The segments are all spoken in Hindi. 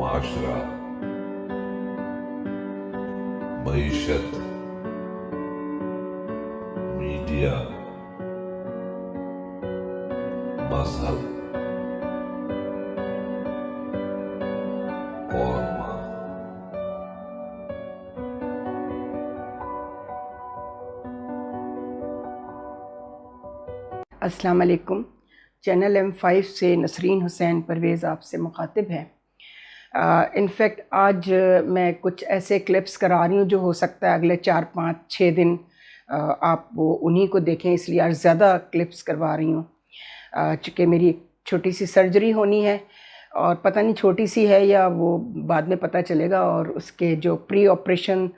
माशरा, मईशत, मीडिया, मजहब और माँ। अस्सलाम वालेकुम। चैनल M5 से नसरीन हुसैन परवेज़ आपसे मुखातिब है। इनफैक्ट आज मैं कुछ ऐसे क्लिप्स करा रही हूँ जो हो सकता है अगले 4-5-6 दिन आप वो उन्हीं को देखें, इसलिए आज ज़्यादा क्लिप्स करवा रही हूँ। चूँकि मेरी छोटी सी सर्जरी होनी है और पता नहीं छोटी सी है या वो बाद में पता चलेगा, और उसके जो प्री ऑपरेशन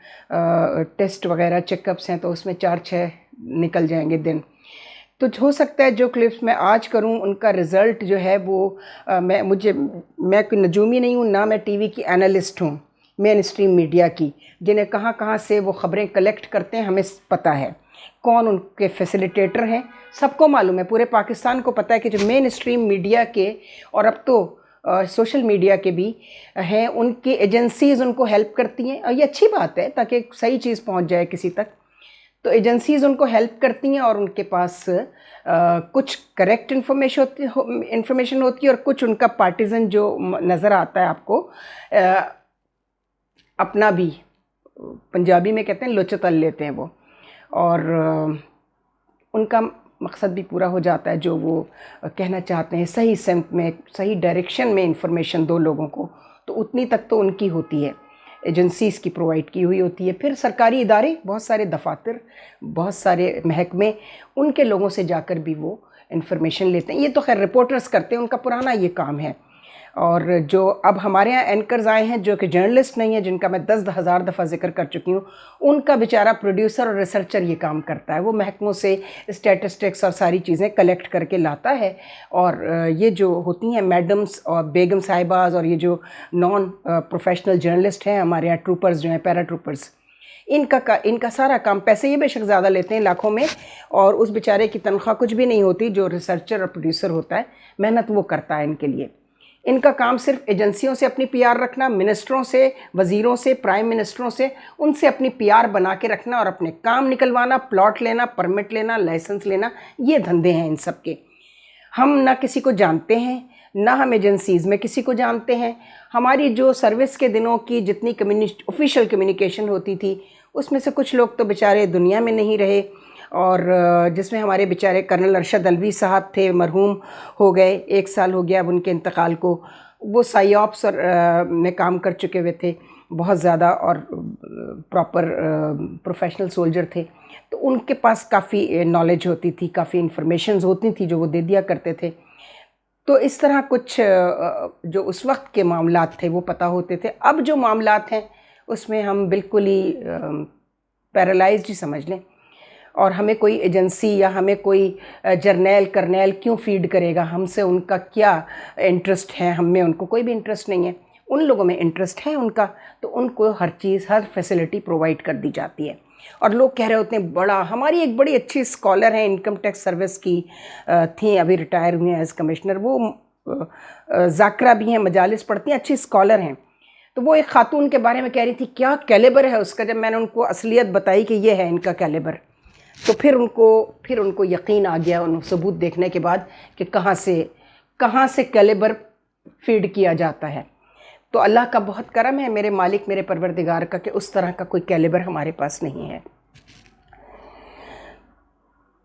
टेस्ट वगैरह चेकअप्स हैं तो उसमें 4-6 निकल जाएंगे दिन। तो हो सकता है जो क्लिप्स मैं आज करूं उनका रिज़ल्ट जो है वो मैं कोई नजूमी नहीं हूं, ना मैं टीवी की एनालिस्ट हूं, मेन स्ट्रीम मीडिया की, जिन्हें कहां कहां से वो ख़बरें कलेक्ट करते हैं हमें पता है, कौन उनके फैसिलिटेटर हैं सबको मालूम है। पूरे पाकिस्तान को पता है कि जो मेन स्ट्रीम मीडिया के और अब तो सोशल मीडिया के भी हैं, उनकी एजेंसीज़ उनको हेल्प करती हैं, और ये अच्छी बात है ताकि सही चीज़ पहुंच जाए किसी तक। तो एजेंसीज़ उनको हेल्प करती हैं और उनके पास कुछ करेक्ट इन्फॉर्मेशन होती है और कुछ उनका पार्टिज़न जो नज़र आता है आपको, अपना भी पंजाबी में कहते हैं लोचा तल लेते हैं वो, और उनका मकसद भी पूरा हो जाता है जो वो कहना चाहते हैं। सही सिमत में, सही डायरेक्शन में इंफॉर्मेशन दो लोगों को, तो उतनी तक तो उनकी होती है, एजेंसीज़ की प्रोवाइड की हुई होती है। फिर सरकारी इदारे, बहुत सारे दफातर, बहुत सारे महकमे, उनके लोगों से जाकर भी वो इन्फॉर्मेशन लेते हैं। ये तो खैर रिपोर्टर्स करते हैं, उनका पुराना ये काम है। और जो अब हमारे यहाँ एंकर्स आए हैं जो कि जर्नलिस्ट नहीं है, जिनका मैं 10,000 दफ़ा जिक्र कर चुकी हूँ, उनका बेचारा प्रोड्यूसर और रिसर्चर ये काम करता है। वो महकमों से स्टैटिस्टिक्स और सारी चीज़ें कलेक्ट करके लाता है, और ये जो होती हैं मैडम्स और बेगम साहिबाज और ये जो नॉन प्रोफेशनल जर्नलिस्ट हैं हमारे यहाँ, ट्रूपर्स जो हैं, पैरा ट्रूपर्स, इनका सारा काम, पैसे ये बेशक ज़्यादा लेते हैं लाखों में, और उस बेचारे की तनख्वाह कुछ भी नहीं होती। जो रिसर्चर और प्रोड्यूसर होता है, मेहनत वो करता है इनके लिए। इनका काम सिर्फ एजेंसियों से अपनी पीआर रखना, मिनिस्टरों से, वज़ीरों से, प्राइम मिनिस्टरों से, उनसे अपनी पीआर बना के रखना और अपने काम निकलवाना, प्लॉट लेना, परमिट लेना, लाइसेंस लेना, ये धंधे हैं इन सब के। हम ना किसी को जानते हैं, ना हम एजेंसीज़ में किसी को जानते हैं। हमारी जो सर्विस के दिनों की जितनी ऑफिशियल कम्युनिकेशन होती थी, उसमें से कुछ लोग तो बेचारे दुनिया में नहीं रहे, और जिसमें हमारे बेचारे कर्नल अरशद अलवी साहब थे, मरहूम हो गए, 1 साल हो गया अब उनके इंतकाल को। वो साइऑप्स और में काम कर चुके हुए थे बहुत ज़्यादा, और प्रॉपर प्रोफेशनल सोल्जर थे, तो उनके पास काफ़ी नॉलेज होती थी, काफ़ी इन्फॉर्मेशंस होती थी जो वो दे दिया करते थे। तो इस तरह कुछ जो उस वक्त के मामलात थे वो पता होते थे। अब जो मामलात हैं उसमें हम बिल्कुल ही पैरालाइज्ड ही समझ लें, और हमें कोई एजेंसी या हमें कोई जर्नैल करनैल क्यों फीड करेगा, हमसे उनका क्या इंटरेस्ट है? हम में उनको कोई भी इंटरेस्ट नहीं है, उन लोगों में इंटरेस्ट है उनका, तो उनको हर चीज़, हर फैसिलिटी प्रोवाइड कर दी जाती है। और लोग कह रहे होते हैं बड़ा, हमारी एक बड़ी अच्छी स्कॉलर हैं, इनकम टैक्स सर्विस की थी, अभी रिटायर हुई हैं एज़ कमिश्नर, वो ज़ाकरा भी हैं, मजालिस पढ़ती हैं, अच्छी स्कॉलर हैं। तो वो एक खातून के बारे में कह रही थी क्या कैलिबर है उसका। जब मैंने उनको असलियत बताई कि ये है इनका कैलिबर, तो फिर उनको यकीन आ गया उन सबूत देखने के बाद कि कहाँ से कैलिबर फीड किया जाता है। तो अल्लाह का बहुत करम है, मेरे मालिक, मेरे परवरदिगार का, कि उस तरह का कोई कैलिबर हमारे पास नहीं है।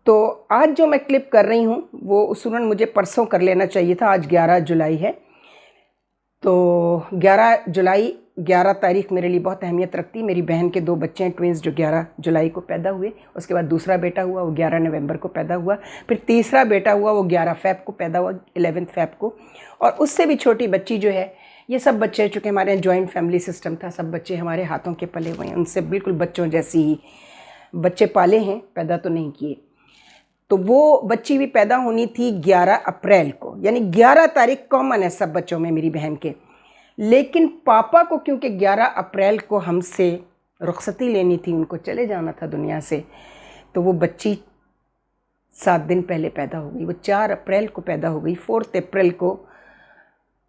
तो आज जो मैं क्लिप कर रही हूँ वो उसूलन मुझे परसों कर लेना चाहिए था, आज 11 जुलाई है। तो 11 तारीख मेरे लिए बहुत अहमियत रखती है। मेरी बहन के 2 बच्चे हैं, ट्विंस, जो 11 जुलाई को पैदा हुए। उसके बाद दूसरा बेटा हुआ, वो 11 नवंबर को पैदा हुआ। फिर तीसरा बेटा हुआ, वो 11 फ़रवरी को पैदा हुआ, 11 फ़रवरी को। और उससे भी छोटी बच्ची जो है, ये सब बच्चे, चूँकि हमारे यहाँ जॉइंट फैमिली सिस्टम था, सब बच्चे हमारे हाथों के पले हुए हैं, उनसे बिल्कुल बच्चों जैसी ही बच्चे पाले हैं, पैदा तो नहीं किए। तो वो बच्ची भी पैदा होनी थी 11 अप्रैल को, यानी 11 तारीख कॉमन है सब बच्चों में मेरी बहन के। लेकिन पापा को क्योंकि 11 अप्रैल को हमसे रुखसती लेनी थी, उनको चले जाना था दुनिया से, तो वो बच्ची 7 दिन पहले पैदा हो गई। वो 4 अप्रैल को पैदा हो गई। 4 अप्रैल को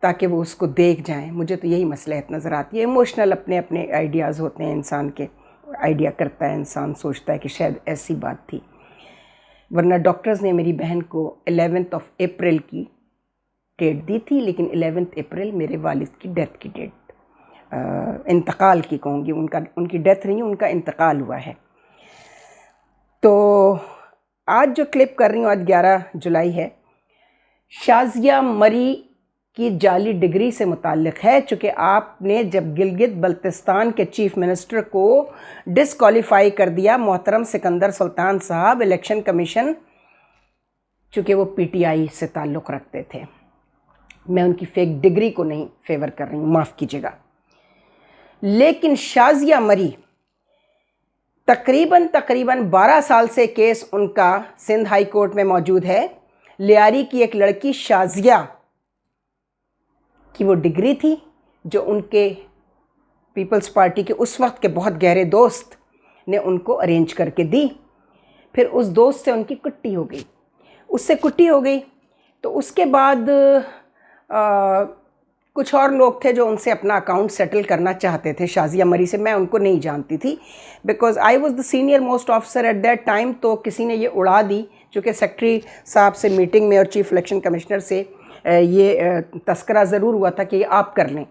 ताकि वो उसको देख जाएं। मुझे तो यही मसलहत नज़र आती है। इमोशनल अपने अपने आइडियाज़ होते हैं इंसान के, आइडिया करता है इंसान, सोचता है कि शायद ऐसी बात थी। वरना डॉक्टर्स ने मेरी बहन को 11 अप्रैल की डेट दी थी, लेकिन 11 अप्रैल मेरे वालिद की डेथ की डेट, इंतकाल की कहूँगी, उनकी डेथ नहीं, उनका इंतकाल हुआ है। तो आज जो क्लिप कर रही हूँ, आज 11 जुलाई है, शाज़िया मरी की जाली डिग्री से मुताल्लिक़ है। चूँकि आपने जब गिलगित बल्तिस्तान के चीफ मिनिस्टर को डिसक्वालीफाई कर दिया, मोहतरम सिकंदर सुल्तान साहब, इलेक्शन कमीशन, चूँकि वो पीटीआई से ताल्लुक़ रखते थे। मैं उनकी फेक डिग्री को नहीं फेवर कर रही हूँ, माफ़ कीजिएगा। लेकिन शाज़िया मरी तकरीबन 12 साल से केस उनका सिंध हाई कोर्ट में मौजूद है। लियारी की एक लड़की शाज़िया की वो डिग्री थी जो उनके पीपल्स पार्टी के उस वक्त के बहुत गहरे दोस्त ने उनको अरेंज करके दी। फिर उस दोस्त से उनकी कुट्टी हो गई, उससे कुट्टी हो गई। तो उसके बाद कुछ और लोग थे जो उनसे अपना अकाउंट सेटल करना चाहते थे शाज़िया मरी से। मैं उनको नहीं जानती थी, because I was the senior most officer at that time. तो किसी ने ये उड़ा दी, चूँकि सेक्रेटरी साहब से मीटिंग में और चीफ इलेक्शन कमिश्नर से ये तस्करा ज़रूर हुआ था कि ये आप कर लें।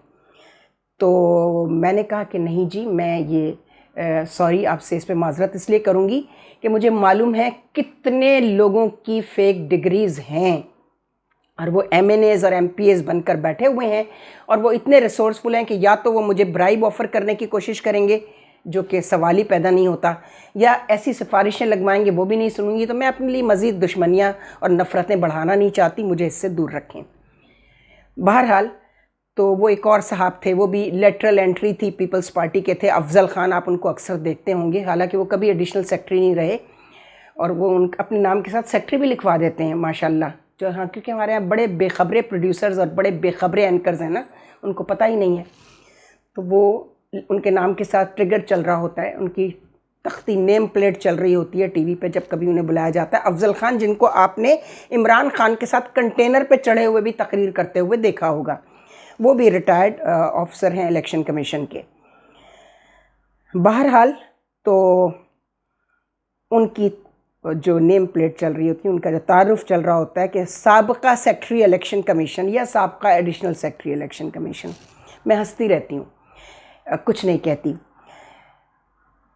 तो मैंने कहा कि नहीं जी, मैं ये सॉरी, आपसे इस पे माजरत इसलिए करूँगी कि मुझे मालूम है कितने लोगों की फ़ेक डिग्रीज़ हैं और वो MNAs और MPAs बनकर बैठे हुए हैं, और वो इतने रिसोर्सफुल हैं कि या तो वो मुझे ब्राइब ऑफ़र करने की कोशिश करेंगे, जो कि सवाल ही पैदा नहीं होता, या ऐसी सिफारिशें लगवाएंगे, वो भी नहीं सुनूंगी। तो मैं अपने लिए मज़ीद दुश्मनियाँ और नफ़रतें बढ़ाना नहीं चाहती, मुझे इससे दूर रखें। बहरहाल, तो वो एक और साहब थे, वो भी लेटरल एंट्री थी, पीपल्स पार्टी के थे, अफजल खान, आप उनको अक्सर देखते होंगे। हालांकि वो कभी एडिशनल सेक्रेटरी नहीं रहे, और वो अपने नाम के साथ सेक्रेटरी भी लिखवा देते हैं माशाल्लाह। जो हाँ, क्योंकि हमारे यहाँ बड़े बेखबरे प्रोड्यूसर्स और बड़े बेखबरे एंकर्स हैं ना, उनको पता ही नहीं है। तो वो उनके नाम के साथ ट्रिगर चल रहा होता है, उनकी तख्ती नेम प्लेट चल रही होती है टीवी पे जब कभी उन्हें बुलाया जाता है। अफजल खान, जिनको आपने इमरान खान के साथ कंटेनर पे चढ़े हुए भी तकरीर करते हुए देखा होगा, वो भी रिटायर्ड ऑफिसर हैं इलेक्शन कमीशन के। बहरहाल, तो उनकी जो नेम प्लेट चल रही होती है, उनका जो तारुफ चल रहा होता है कि साबका सेक्रेटरी इलेक्शन कमीशन या साबका एडिशनल सेक्रेटरी इलेक्शन कमीशन। मैं हंसती रहती हूँ, कुछ नहीं कहती।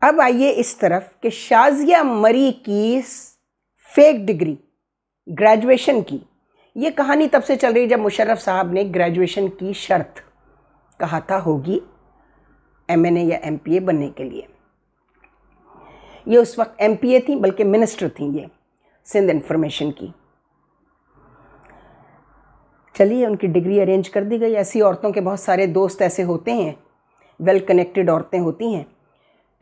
अब आइए इस तरफ कि शाज़िया मरी की फेक डिग्री, ग्रेजुएशन की, ये कहानी तब से चल रही जब मुशर्रफ साहब ने ग्रेजुएशन की शर्त कहा था होगी MNA या MPA बनने के लिए। ये उस वक्त MPA थी, बल्कि मिनिस्टर थी ये सिंध इंफॉर्मेशन की। चलिए, उनकी डिग्री अरेंज कर दी गई। ऐसी औरतों के बहुत सारे दोस्त ऐसे होते हैं, वेल कनेक्टेड औरतें होती हैं,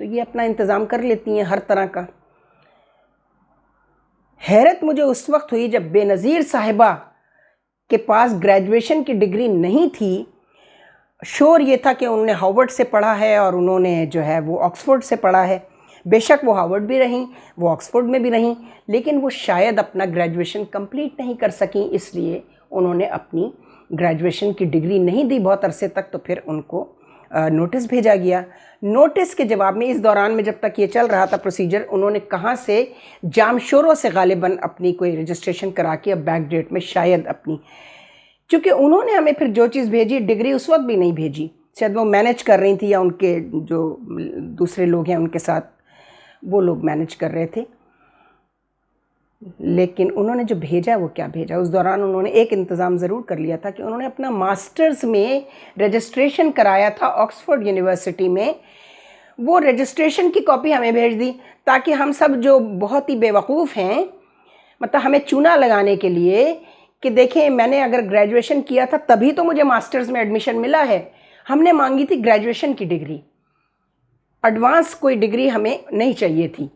तो ये अपना इंतज़ाम कर लेती हैं हर तरह का। हैरत मुझे उस वक्त हुई जब बेनज़ीर साहिबा के पास ग्रेजुएशन की डिग्री नहीं थी। शोर ये था कि उन्होंने हार्वर्ड से पढ़ा है और उन्होंने जो है वो ऑक्सफोर्ड से पढ़ा है। बेशक वो हार्वर्ड भी रहीं, वो ऑक्सफोर्ड में भी रहीं, लेकिन वो शायद अपना ग्रेजुएशन कंप्लीट नहीं कर सकें, इसलिए उन्होंने अपनी ग्रेजुएशन की डिग्री नहीं दी बहुत अरसे तक। तो फिर उनको नोटिस भेजा गया। नोटिस के जवाब में, इस दौरान में जब तक ये चल रहा था प्रोसीजर, उन्होंने कहाँ से जामशोरों से गालिबन अपनी कोई रजिस्ट्रेशन करा के अब बैक डेट में शायद अपनी, क्योंकि उन्होंने हमें फिर जो चीज़ भेजी, डिग्री उस वक्त भी नहीं भेजी। शायद वो मैनेज कर रही थी, या उनके जो दूसरे लोग हैं उनके साथ वो लोग मैनेज कर रहे थे। लेकिन उन्होंने जो भेजा वो क्या भेजा, उस दौरान उन्होंने एक इंतज़ाम ज़रूर कर लिया था कि उन्होंने अपना मास्टर्स में रजिस्ट्रेशन कराया था ऑक्सफोर्ड यूनिवर्सिटी में। वो रजिस्ट्रेशन की कॉपी हमें भेज दी, ताकि हम सब जो बहुत ही बेवकूफ़ हैं, मतलब हमें चूना लगाने के लिए कि देखें मैंने अगर ग्रेजुएशन किया था तभी तो मुझे मास्टर्स में एडमिशन मिला है। हमने मांगी थी ग्रेजुएशन की डिग्री, एडवांस कोई डिग्री हमें नहीं चाहिए थी।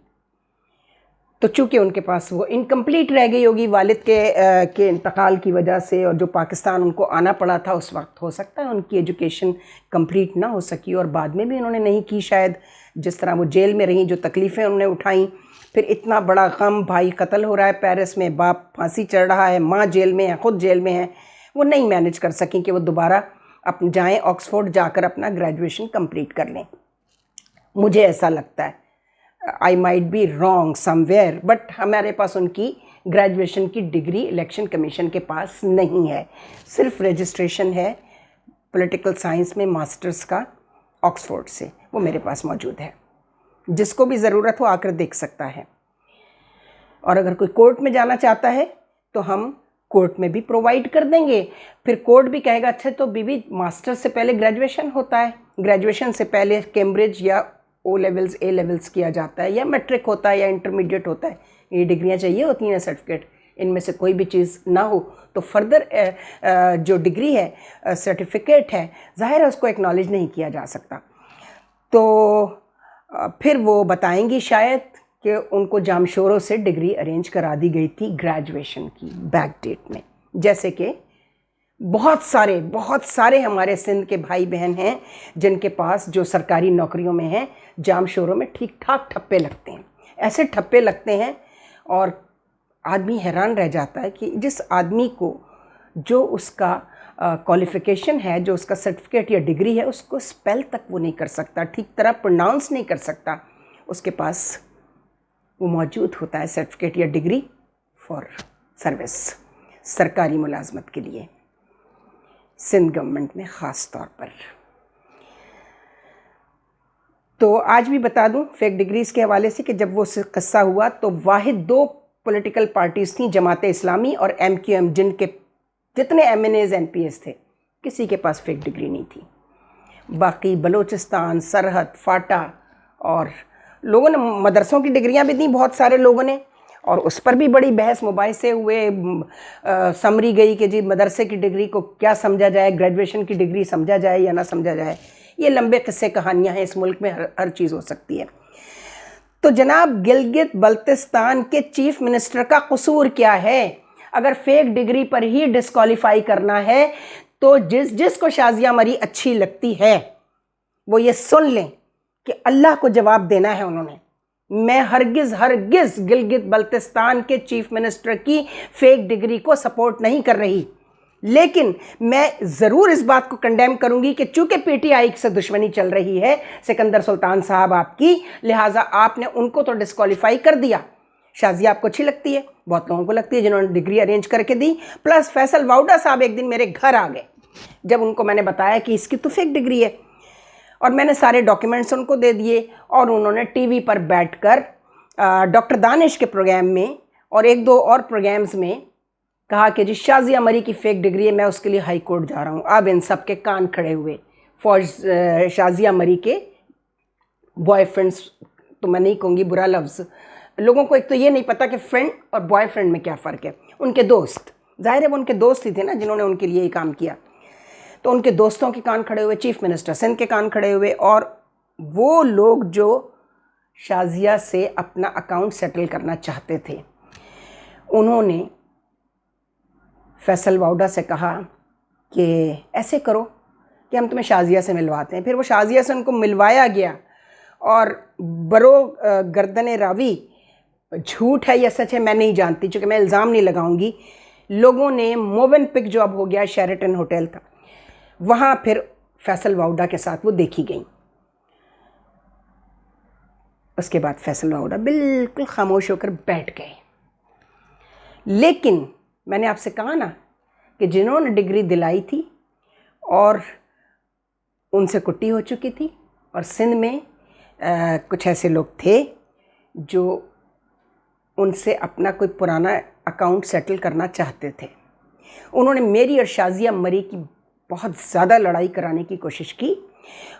तो चूँकि उनके पास वो इनकम्प्लीट रह गई होगी वालिद के इंतकाल की वजह से, और जो पाकिस्तान उनको आना पड़ा था उस वक्त, हो सकता है उनकी एजुकेशन कंप्लीट ना हो सकी, और बाद में भी उन्होंने नहीं की शायद। जिस तरह वो जेल में रहीं, जो तकलीफ़ें उन्होंने उठाई, फिर इतना बड़ा गम, भाई कत्ल हो रहा है पेरिस में, बाप फांसी चढ़ रहा है, माँ जेल में है, ख़ुद जेल में है, वो नहीं मैनेज कर सकें कि वो दोबारा जाएं ऑक्सफोर्ड जाकर अपना ग्रेजुएशन कंप्लीट कर लें। मुझे ऐसा लगता है, I might be wrong somewhere, but हमारे पास उनकी ग्रेजुएशन की डिग्री इलेक्शन कमीशन के पास नहीं है। सिर्फ रजिस्ट्रेशन है पॉलिटिकल साइंस में मास्टर्स का ऑक्सफोर्ड से, वो मेरे पास मौजूद है। जिसको भी ज़रूरत हो आकर देख सकता है। और अगर कोई कोर्ट में जाना चाहता है तो हम कोर्ट में भी प्रोवाइड कर देंगे। फिर कोर्ट भी कहेगा अच्छा तो बीबी मास्टर्स से पहले ग्रेजुएशन होता है, ग्रेजुएशन से पहले कैम्ब्रिज या ओ लेवल्स ए लेवल्स किया जाता है, या मैट्रिक होता है, या इंटरमीडिएट होता है। ये डिग्रियां चाहिए होती हैं, सर्टिफिकेट। इनमें से कोई भी चीज़ ना हो तो फर्दर जो डिग्री है, सर्टिफिकेट है, ज़ाहिर है उसको एक्नॉलेज नहीं किया जा सकता। तो फिर वो बताएंगी शायद कि उनको जामशोरों से डिग्री अरेंज करा दी गई थी ग्रेजुएशन की बैक डेट में। जैसे कि बहुत सारे हमारे सिंध के भाई बहन हैं जिनके पास, जो सरकारी नौकरियों में हैं, जामशोरों में ठीक ठाक ठप्पे लगते हैं। ऐसे ठप्पे लगते हैं और आदमी हैरान रह जाता है कि जिस आदमी को जो उसका क्वालिफ़िकेशन है, जो उसका सर्टिफिकेट या डिग्री है, उसको स्पेल तक वो नहीं कर सकता, ठीक तरह प्रोनाउंस नहीं कर सकता, उसके पास वो मौजूद होता है सर्टिफिकेट या डिग्री फॉर सर्विस, सरकारी मुलाजमत के लिए, सिंध गवर्नमेंट में ख़ास तौर पर। तो आज भी बता दूं फेक डिग्रीज़ के हवाले से कि जब वो किस्सा हुआ तो वाहिद 2 पॉलिटिकल पार्टीज़ थी, जमाते इस्लामी और MQM, जिनके जितने MNAs NPS थे किसी के पास फेक डिग्री नहीं थी। बाकी बलूचिस्तान, सरहद, फाटा और लोगों ने मदरसों की डिग्रियां भी दी, बहुत सारे लोगों ने, और उस पर भी बड़ी बहस मुबाहिसे हुए। समरी गई कि जी मदरसे की डिग्री को क्या समझा जाए, ग्रेजुएशन की डिग्री समझा जाए या ना समझा जाए। ये लंबे किस्से कहानियां हैं, इस मुल्क में हर चीज़ हो सकती है। तो जनाब गिलगित बल्तिस्तान के चीफ मिनिस्टर का कसूर क्या है? अगर फेक डिग्री पर ही डिस्क्वालीफाई करना है तो जिसको शाजिया मरी अच्छी लगती है वो ये सुन लें कि अल्लाह को जवाब देना है उन्होंने। मैं हरगिज़ गिलगित बल्तिस्तान के चीफ मिनिस्टर की फेक डिग्री को सपोर्ट नहीं कर रही, लेकिन मैं ज़रूर इस बात को कंडेम करूंगी कि चूंकि PTI से दुश्मनी चल रही है सिकंदर सुल्तान साहब आपकी, लिहाजा आपने उनको तो डिस्क्वालीफाई कर दिया। शाजिया आपको अच्छी लगती है, बहुत लोगों को लगती है जिन्होंने डिग्री अरेंज करके दी। प्लस फैसल वाउडा साहब एक दिन मेरे घर आ गए जब उनको मैंने बताया कि इसकी तो फेक डिग्री है, और मैंने सारे डॉक्यूमेंट्स उनको दे दिए, और उन्होंने टीवी पर बैठकर डॉक्टर दानिश के प्रोग्राम में और 1-2 और प्रोग्राम्स में कहा कि जी शाजिया मरी की फ़ेक डिग्री है, मैं उसके लिए हाई कोर्ट जा रहा हूँ। अब इन सब के कान खड़े हुए। फॉर शाजिया मरी के बॉयफ्रेंड्स, तो मैं नहीं कहूँगी बुरा लफ्ज़, लोगों को एक तो ये नहीं पता कि फ्रेंड और बॉयफ्रेंड में क्या फ़र्क है। उनके दोस्त, जाहिर है वो उनके दोस्त ही थे ना जिन्होंने उनके लिए ये काम किया, तो उनके दोस्तों के कान खड़े हुए, चीफ मिनिस्टर सिंध के कान खड़े हुए, और वो लोग जो शाजिया से अपना अकाउंट सेटल करना चाहते थे, उन्होंने फैसल वाउडा से कहा कि ऐसे करो कि हम तुम्हें शाजिया से मिलवाते हैं। फिर वो शाजिया से उनको मिलवाया गया, और बरो गर्दन रावी, झूठ है या सच है मैं नहीं जानती, चूँकि मैं इल्ज़ाम नहीं लगाऊंगी, लोगों ने मोवेनपिक जो अब हो गया शेरेटन होटल था, वहाँ फिर फैसल वाउडा के साथ वो देखी गई। उसके बाद फैसल वाउडा बिल्कुल खामोश होकर बैठ गए। लेकिन मैंने आपसे कहा ना कि जिन्होंने डिग्री दिलाई थी और उनसे कुट्टी हो चुकी थी, और सिंध में कुछ ऐसे लोग थे जो उनसे अपना कोई पुराना अकाउंट सेटल करना चाहते थे। उन्होंने मेरी और शाजिया मरी की बहुत ज़्यादा लड़ाई कराने की कोशिश की,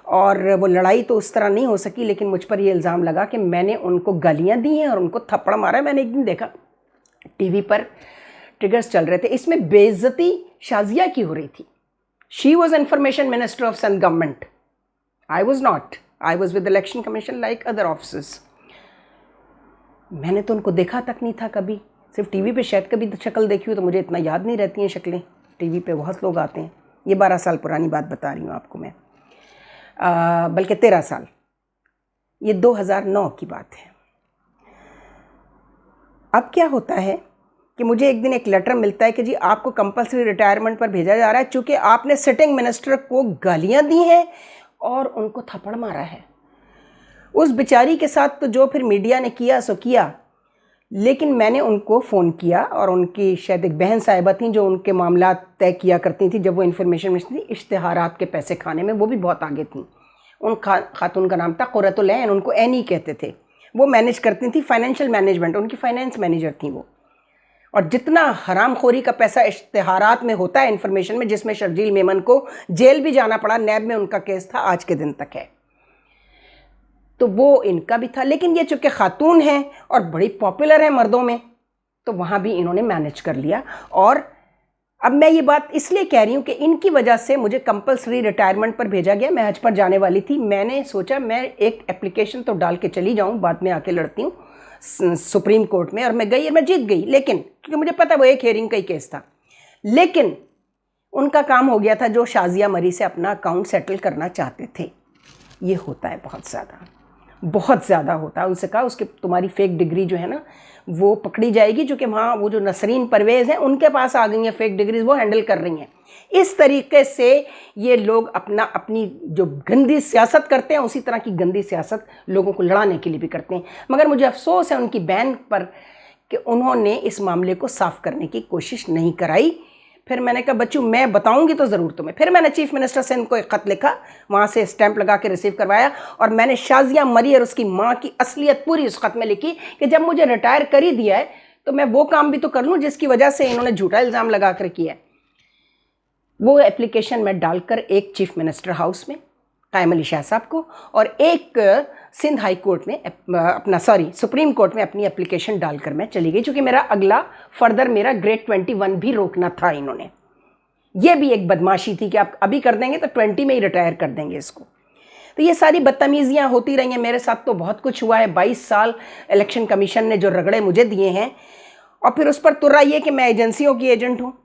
और वो लड़ाई तो उस तरह नहीं हो सकी, लेकिन मुझ पर ये इल्ज़ाम लगा कि मैंने उनको गालियाँ दी हैं और उनको थप्पड़ मारा है। मैंने एक दिन देखा टीवी पर ट्रिगर्स चल रहे थे, इसमें बेइज्जती शाजिया की हो रही थी। She was information minister of Sindh government, I was not, I was with election commission like other officers. मैंने तो उनको देखा तक नहीं था कभी, सिर्फ टीवी पे शायद कभी शक्ल देखी हो, तो मुझे इतना याद नहीं रहती हैं शक्लें, टीवी पे बहुत लोग आते हैं। ये 12 साल पुरानी बात बता रही हूँ आपको मैं, बल्कि 13 साल, ये 2009 की बात है। अब क्या होता है कि मुझे एक दिन एक लेटर मिलता है कि जी आपको कंपल्सरी रिटायरमेंट पर भेजा जा रहा है, चूँकि आपने सिटिंग मिनिस्टर को गालियाँ दी हैं और उनको थप्पड़ मारा है। उस बेचारी के साथ तो जो फिर मीडिया ने किया सो किया, लेकिन मैंने उनको फ़ोन किया और उनकी शायद एक बहन साहिबा थी जो उनके मामला तय किया करती थी जब वो इन्फॉर्मेशन मिलती थी इश्तिहारात के पैसे खाने में, वो भी बहुत आगे थी। उन खातून का नाम था कुर्रतुल ऐन, उनको ऐनी कहते थे। वो मैनेज करती थी फाइनेंशियल मैनेजमेंट, उनकी फाइनेंस मैनेजर थी वो। और जितना हरामखोरी का पैसा इश्तिहारात में होता है इन्फॉर्मेशन में, जिसमें शर्जील मेमन को जेल भी जाना पड़ा, नैब में उनका केस था, आज के दिन तक है, तो वो इनका भी था। लेकिन ये चूँकि खातून हैं और बड़ी पॉपुलर है मर्दों में, तो वहाँ भी इन्होंने मैनेज कर लिया। और अब मैं ये बात इसलिए कह रही हूँ कि इनकी वजह से मुझे कंपल्सरी रिटायरमेंट पर भेजा गया। मैं हज पर जाने वाली थी, मैंने सोचा मैं एक एप्लीकेशन तो डाल के चली जाऊँ, बाद में आके लड़ती हूँ सुप्रीम कोर्ट में, और मैं गई और मैं जीत गई। लेकिन क्योंकि मुझे पता वो एक हेयरिंग का ही केस था, लेकिन उनका काम हो गया था जो शाजिया मरी से अपना अकाउंट सेटल करना चाहते थे। ये होता है बहुत ज़्यादा होता है। उससे कहा उसके तुम्हारी फेक डिग्री जो है ना वो पकड़ी जाएगी, जो कि वहाँ वो जो नसरीन परवेज़ हैं उनके पास आ गई हैं फेक डिग्रीज, वो हैंडल कर रही हैं। इस तरीके से ये लोग अपनी जो गंदी सियासत करते हैं, उसी तरह की गंदी सियासत लोगों को लड़ाने के लिए भी करते हैं। मगर मुझे अफसोस है उनकी बहन पर कि उन्होंने इस मामले को साफ़ करने की कोशिश नहीं कराई। फिर मैंने कहा बच्चों मैं बताऊंगी तो ज़रूर तुम्हें। फिर मैंने चीफ मिनिस्टर से इनको एक ख़त लिखा, वहाँ से स्टैंप लगा के रिसीव करवाया, और मैंने शाजिया मरी और उसकी माँ की असलियत पूरी उस ख़त में लिखी कि जब मुझे रिटायर कर ही दिया है तो मैं वो काम भी तो कर लूँ जिसकी वजह से इन्होंने झूठा इल्ज़ाम लगा कर किया है। वो एप्लीकेशन मैं डालकर एक चीफ मिनिस्टर हाउस में कायम अली शाह साहब को और एक सिंध हाई कोर्ट में सुप्रीम कोर्ट में अपनी एप्लीकेशन डालकर मैं चली गई, क्योंकि मेरा अगला फर्दर मेरा ग्रेड 21 भी रोकना था। इन्होंने ये भी एक बदमाशी थी कि आप अभी कर देंगे तो 20 में ही रिटायर कर देंगे इसको। तो ये सारी बदतमीज़ियाँ होती रही हैं मेरे साथ। तो बहुत कुछ हुआ है। 22 साल इलेक्शन कमीशन ने जो रगड़े मुझे दिए हैं, और फिर उस पर तुर्रा ये कि मैं एजेंसियों की एजेंट हूँ।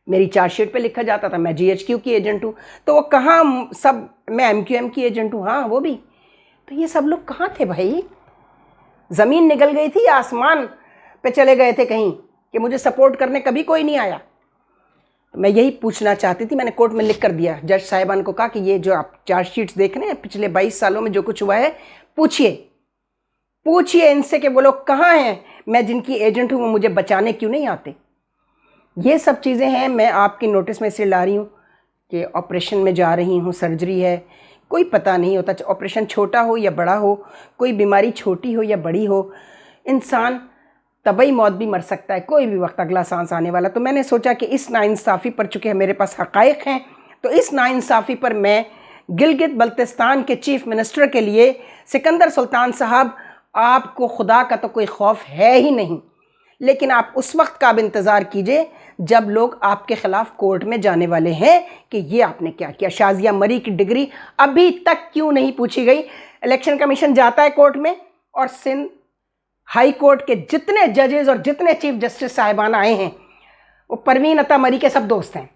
मेरी चार्जशीट पे लिखा जाता था मैं GHQ की एजेंट हूँ, तो वो कहाँ सब मैं MQM की एजेंट हूँ, हाँ वो भी। तो ये सब लोग कहाँ थे भाई? ज़मीन निकल गई थी, आसमान पे चले गए थे कहीं कि मुझे सपोर्ट करने कभी कोई नहीं आया। तो मैं यही पूछना चाहती थी, मैंने कोर्ट में लिख कर दिया, जज साहिबान को कहा कि ये जो आप चार्जशीट्स देख रहे हैं पिछले 22 सालों में जो कुछ हुआ है, पूछिए इनसे कि वो लोग कहाँ हैं, मैं जिनकी एजेंट हूँ वो मुझे बचाने क्यों नहीं आते। ये सब चीज़ें हैं। मैं आपकी नोटिस में इसलिए ला रही हूँ कि ऑपरेशन में जा रही हूँ, सर्जरी है, कोई पता नहीं होता ऑपरेशन छोटा हो या बड़ा हो, कोई बीमारी छोटी हो या बड़ी हो, इंसान तबई मौत भी मर सकता है कोई भी वक्त, अगला सांस आने वाला। तो मैंने सोचा कि इस नाइंसाफ़ी पर, चूँकि मेरे पास हक़ाइक़ हैं, तो इस नाइंसाफ़ी पर मैं गिलगित बल्तिस्तान के चीफ मिनिस्टर के लिए, सिकंदर सुल्तान साहब आपको खुदा का तो कोई खौफ है ही नहीं, लेकिन आप उस वक्त का अब इंतज़ार कीजिए जब लोग आपके ख़िलाफ़ कोर्ट में जाने वाले हैं कि ये आपने क्या किया। शाजिया मरी की डिग्री अभी तक क्यों नहीं पूछी गई? इलेक्शन कमीशन जाता है कोर्ट में, और सिंध हाई कोर्ट के जितने जजेस और जितने चीफ जस्टिस साहिबान आए हैं वो परवीन अता मरी के सब दोस्त हैं,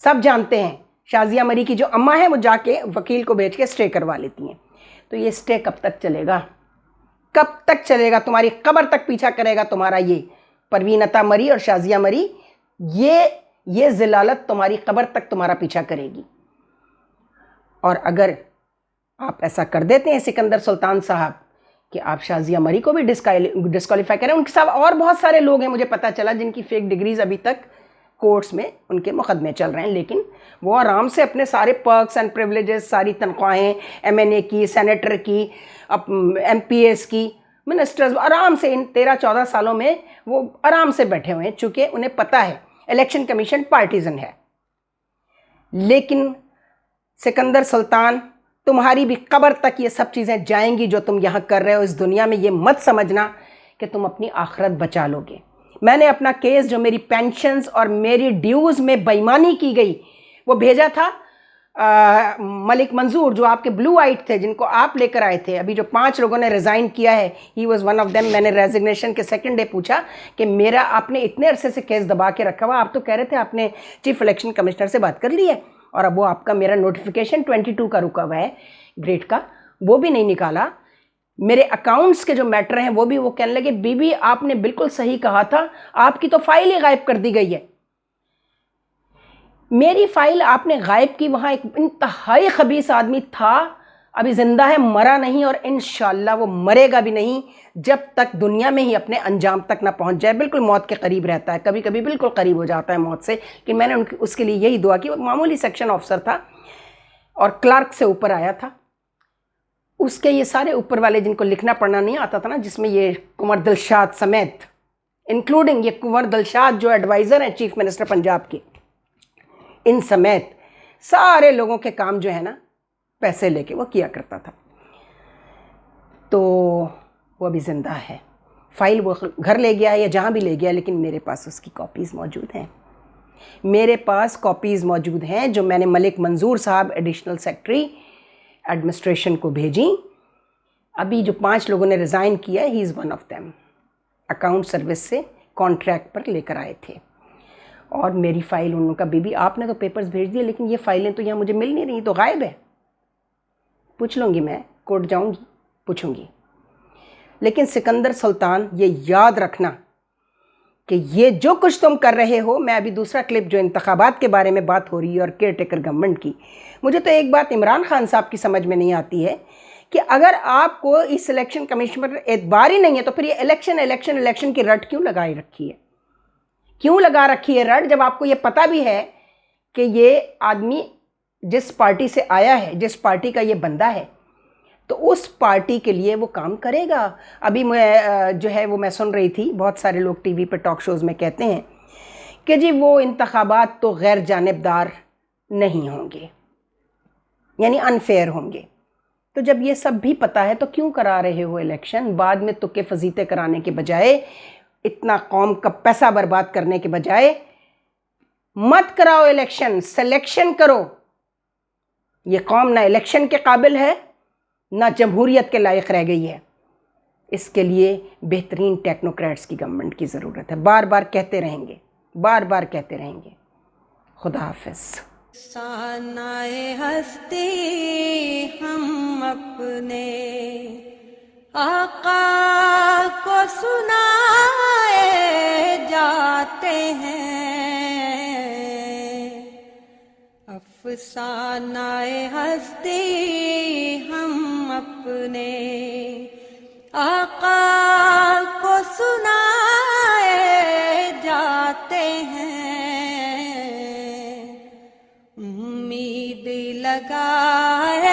सब जानते हैं। शाजिया मरी की जो अम्मा है वो जाके वकील को भेज के स्टे करवा लेती हैं। तो ये स्टे कब तक चलेगा? कब तक चलेगा? तुम्हारी कब्र तक पीछा करेगा तुम्हारा ये परवीन अता मरी और शाजिया मरी। ये ज़िलालत तुम्हारी कब्र तक तुम्हारा पीछा करेगी। और अगर आप ऐसा कर देते हैं सिकंदर सुल्तान साहब कि आप शाजिया मरी को भी डिस्क्वालीफाई करें, उनके साथ और बहुत सारे लोग हैं मुझे पता चला जिनकी फेक डिग्रीज अभी तक कोर्ट्स में उनके मुकदमे चल रहे हैं, लेकिन वो आराम से अपने सारे पर्क्स एंड प्रिविलेजेस, सारी तनख्वाहें MNA की, सेनेटर की, MPS की, मिनिस्टर्स, आराम से इन 13-14 सालों में वो आराम से बैठे हुए हैं, चूँकि उन्हें पता है इलेक्शन कमीशन पार्टीजन है। लेकिन सिकंदर सुल्तान, तुम्हारी भी कब्र तक ये सब चीज़ें जाएंगी जो तुम यहाँ कर रहे हो इस दुनिया में। ये मत समझना कि तुम अपनी आखिरत बचा लोगे। मैंने अपना केस जो मेरी पेंशन्स और मेरी ड्यूज़ में बेईमानी की गई वो भेजा था मलिक मंजूर, जो आपके ब्लू आइट थे, जिनको आप लेकर आए थे। अभी जो 5 लोगों ने रिज़ाइन किया है, he was one of them. मैंने रेजिग्नेशन के सेकंड डे पूछा कि मेरा आपने इतने अरसे से केस दबा के रखा हुआ, आप तो कह रहे थे आपने चीफ इलेक्शन कमिश्नर से बात कर ली है, और अब वो आपका मेरा नोटिफिकेशन 22 का रुका हुआ है ग्रेड का, वो भी नहीं निकाला। मेरे अकाउंट्स के जो मैटर हैं वो भी वो कहने लगे बीबी आपने बिल्कुल सही कहा था, आपकी तो फाइल ही गायब कर दी गई है। मेरी फाइल आपने गायब की, वहाँ एक इंतहाई खबीस आदमी था, अभी जिंदा है, मरा नहीं, और इंशाल्लाह वो मरेगा भी नहीं जब तक दुनिया में ही अपने अंजाम तक ना पहुंच जाए। बिल्कुल मौत के करीब रहता है, कभी कभी बिल्कुल करीब हो जाता है मौत से, कि मैंने उसके लिए यही दुआ की। वो मामूली सेक्शन ऑफिसर था और क्लार्क से ऊपर आया था। उसके ये सारे ऊपर वाले जिनको लिखना पढ़ना नहीं आता था ना, जिसमें ये कुंवर दिलशाद समेत, इंक्लूडिंग ये कुंवर दिलशाद जो एडवाइज़र हैं चीफ मिनिस्टर पंजाब के, इन समेत सारे लोगों के काम जो है ना पैसे लेके वो किया करता था। तो वो अभी ज़िंदा है, फाइल वो घर ले गया या जहाँ भी ले गया, लेकिन मेरे पास उसकी कॉपीज़ मौजूद हैं। मेरे पास कॉपीज़ मौजूद हैं जो मैंने मलिक मंजूर साहब एडिशनल सेक्रेटरी एडमिनिस्ट्रेशन को भेजी। अभी जो 5 लोगों ने रिज़ाइन किया है, he is one of them. Account service से कॉन्ट्रैक्ट पर लेकर आए थे और मेरी फ़ाइल उनका बीबी आपने तो पेपर्स भेज दिए, लेकिन ये फ़ाइलें तो यहाँ मुझे मिल नहीं रही, तो गायब है। पूछ लूँगी, मैं कोर्ट जाऊँगी, पूछूँगी। लेकिन सिकंदर सुल्तान ये याद रखना कि ये जो कुछ तुम कर रहे हो, मैं अभी दूसरा क्लिप जो इंतखाबात के बारे में बात हो रही है और केयर टेकर गवर्नमेंट की, मुझे तो एक बात इमरान खान साहब की समझ में नहीं आती है कि अगर आपको इस इलेक्शन कमीशन पर एतबार ही नहीं है तो फिर ये इलेक्शन की रट क्यों लगाई रखी है? क्यों लगा रखी है रट, जब आपको ये पता भी है कि ये आदमी जिस पार्टी से आया है, जिस पार्टी का ये बंदा है, तो उस पार्टी के लिए वो काम करेगा। अभी मैं जो है वो मैं सुन रही थी, बहुत सारे लोग टीवी पे टॉक शोज़ में कहते हैं कि जी वो इंतखाबात तो गैर जानिबदार नहीं होंगे, यानी अनफेयर होंगे। तो जब ये सब भी पता है तो क्यों करा रहे हो इलेक्शन? बाद में तुक्के फजीते कराने के बजाय, इतना कौम का पैसा बर्बाद करने के बजाय मत कराओ इलेक्शन, सिलेक्शन करो। ये कौम ना इलेक्शन के काबिल है ना जमहूरियत के लायक रह गई है। इसके लिए बेहतरीन टेक्नोक्रेट्स की गवर्नमेंट की ज़रूरत है। बार बार कहते रहेंगे, बार बार कहते रहेंगे। खुदा हाफिज़। सानाए हस्ती हम अपने आका को सुनाए जाते हैं, अफसानाए हस्ती हम अपने आका को सुनाए जाते हैं। उम्मीद लगाए